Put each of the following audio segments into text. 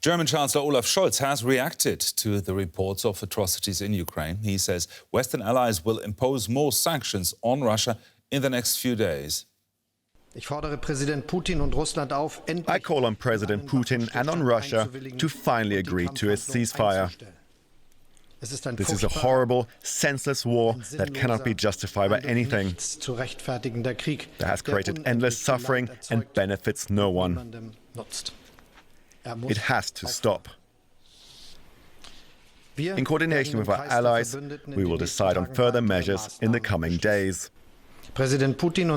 German Chancellor Olaf Scholz has reacted to the reports of atrocities in Ukraine. He says Western allies will impose more sanctions on Russia in the next few days. I call on President Putin and on Russia to finally agree to a ceasefire. This is a horrible, senseless war that cannot be justified by anything. That has created endless suffering and benefits no one. It has to stop. In coordination with our allies, we will decide on further measures in the coming days. President Putin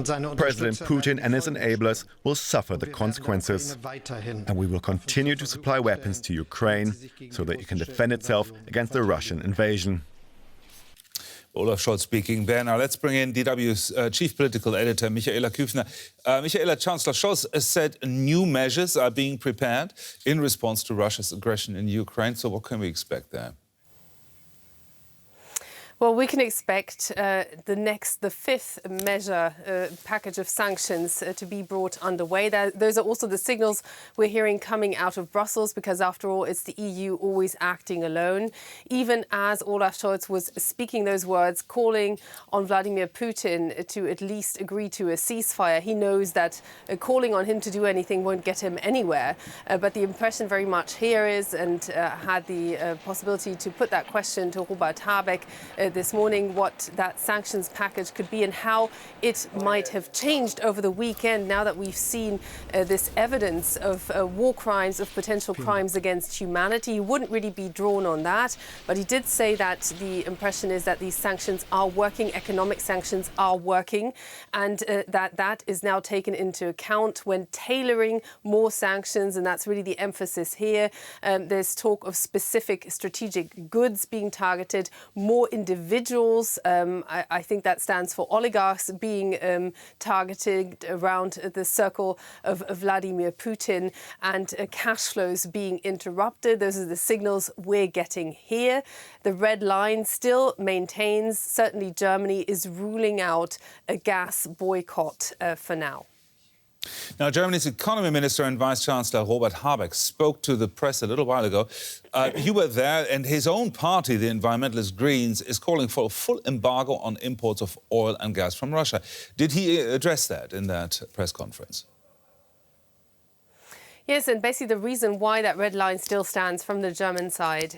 and his enablers will suffer the consequences, and we will continue to supply weapons to Ukraine so that it can defend itself against the Russian invasion. Olaf Scholz speaking there. Now let's bring in DW's chief political editor, Michaela Küfner. Michaela, Chancellor Scholz has said new measures are being prepared in response to Russia's aggression in Ukraine. So what can we expect there? Well, we can expect the fifth measure package of sanctions to be brought underway. Those are also the signals we're hearing coming out of Brussels, because after all, it's the EU always acting alone. Even as Olaf Scholz was speaking those words, calling on Vladimir Putin to at least agree to a ceasefire, he knows that calling on him to do anything won't get him anywhere. But the impression very much here is, and had the possibility to put that question to Robert Habeck this morning, what that sanctions package could be and how it might have changed over the weekend now that we've seen this evidence of war crimes, of potential crimes against humanity. He wouldn't really be drawn on that, but he did say that the impression is that these sanctions are working, economic sanctions are working, and that is now taken into account when tailoring more sanctions, and that's really the emphasis here. There's talk of specific strategic goods being targeted, more individuals. I think that stands for oligarchs being targeted around the circle of Vladimir Putin, and cash flows being interrupted. Those are the signals we're getting here. The red line still maintains, certainly Germany is ruling out a gas boycott for now. Now, Germany's economy minister and vice-chancellor Robert Habeck spoke to the press a little while ago. You were there, and his own party, the environmentalist Greens, is calling for a full embargo on imports of oil and gas from Russia. Did he address that in that press conference? Yes, and basically the reason why that red line still stands from the German side,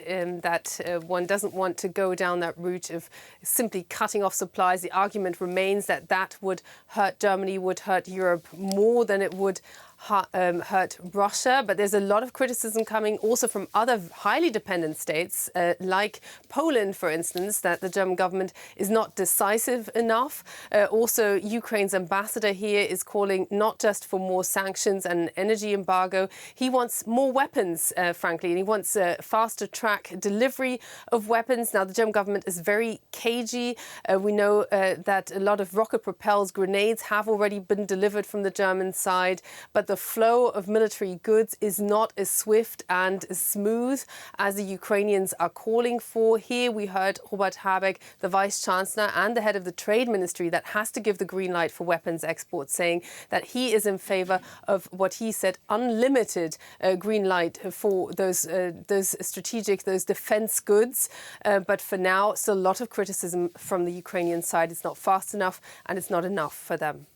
that one doesn't want to go down that route of simply cutting off supplies. The argument remains that that would hurt Germany, would hurt Europe more than it would hurt Russia. But there's a lot of criticism coming also from other highly dependent states, like Poland, for instance, that the German government is not decisive enough. Also, Ukraine's ambassador here is calling not just for more sanctions and an energy embargo. He wants more weapons, frankly, and he wants a faster track delivery of weapons. Now, the German government is very cagey. We know that a lot of rocket-propelled grenades have already been delivered from the German side, but the flow of military goods is not as swift and as smooth as the Ukrainians are calling for. Here we heard Robert Habeck, the Vice-Chancellor and the head of the Trade Ministry that has to give the green light for weapons exports, saying that he is in favour of what he said unlimited green light for those strategic, those defence goods. But for now, still a lot of criticism from the Ukrainian side. It's not fast enough and it's not enough for them.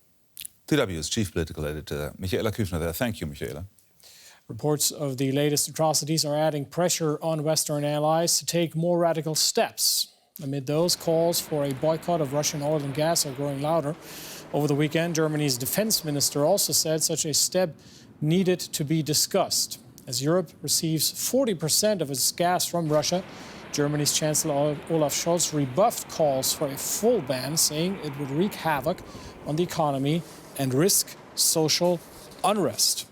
DW's chief political editor, Michaela Küfner there. Thank you, Michaela. Reports of the latest atrocities are adding pressure on Western allies to take more radical steps. Amid those, calls for a boycott of Russian oil and gas are growing louder. Over the weekend, Germany's defense minister also said such a step needed to be discussed. As Europe receives 40% of its gas from Russia, Germany's Chancellor Olaf Scholz rebuffed calls for a full ban, saying it would wreak havoc on the economy and risk social unrest.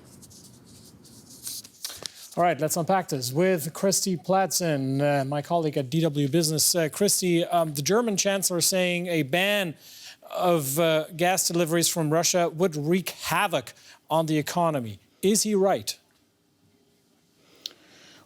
All right, let's unpack this with Christy Platzen, my colleague at DW Business. Christy, the German Chancellor saying a ban of gas deliveries from Russia would wreak havoc on the economy. Is he right?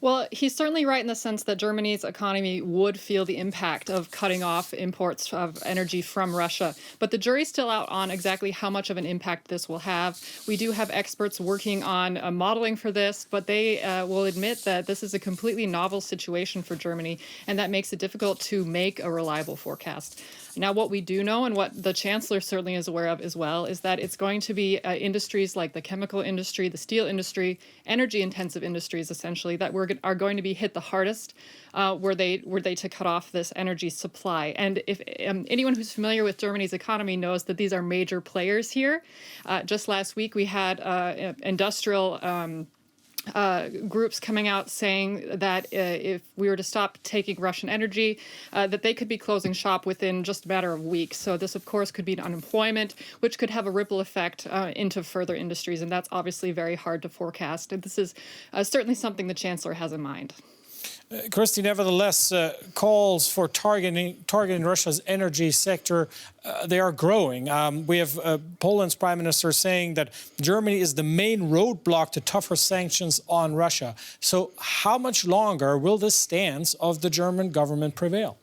Well, he's certainly right in the sense that Germany's economy would feel the impact of cutting off imports of energy from Russia. But the jury's still out on exactly how much of an impact this will have. We do have experts working on modeling for this, but they will admit that this is a completely novel situation for Germany, and that makes it difficult to make a reliable forecast. Now, what we do know, and what the Chancellor certainly is aware of as well, is that it's going to be industries like the chemical industry, the steel industry, energy-intensive industries, essentially, that are going to be hit the hardest were they to cut off this energy supply. And if anyone who's familiar with Germany's economy knows that these are major players here. Just last week, we had industrial groups coming out saying that if we were to stop taking Russian energy, that they could be closing shop within just a matter of weeks. So this, of course, could be unemployment, which could have a ripple effect into further industries. And that's obviously very hard to forecast. And this is certainly something the Chancellor has in mind. Christy, nevertheless, calls for targeting Russia's energy sector, they are growing. We have Poland's prime minister saying that Germany is the main roadblock to tougher sanctions on Russia. So how much longer will this stance of the German government prevail?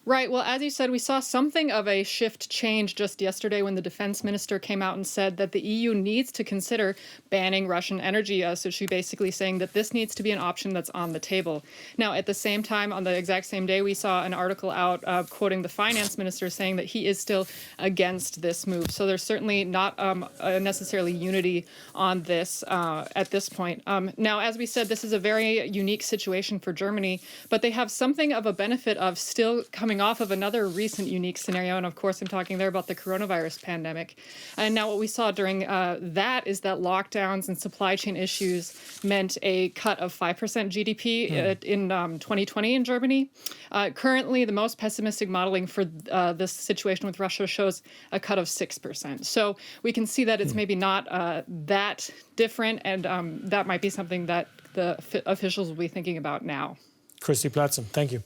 Right. Well, as you said, we saw something of a shift change just yesterday when the defense minister came out and said that the EU needs to consider banning Russian energy. So she basically saying that this needs to be an option that's on the table. Now, at the same time, on the exact same day, we saw an article out quoting the finance minister saying that he is still against this move. So there's certainly not necessarily unity on this at this point. Now, as we said, this is a very unique situation for Germany, but they have something of a benefit of still coming off of another recent unique scenario. And of course, I'm talking there about the coronavirus pandemic. And now what we saw during that is that lockdowns and supply chain issues meant a cut of 5% GDP in 2020 in Germany. Currently, the most pessimistic modeling for this situation with Russia shows a cut of 6%. So we can see that it's maybe not that different, and that might be something that the officials will be thinking about now. Christy Platzen, thank you.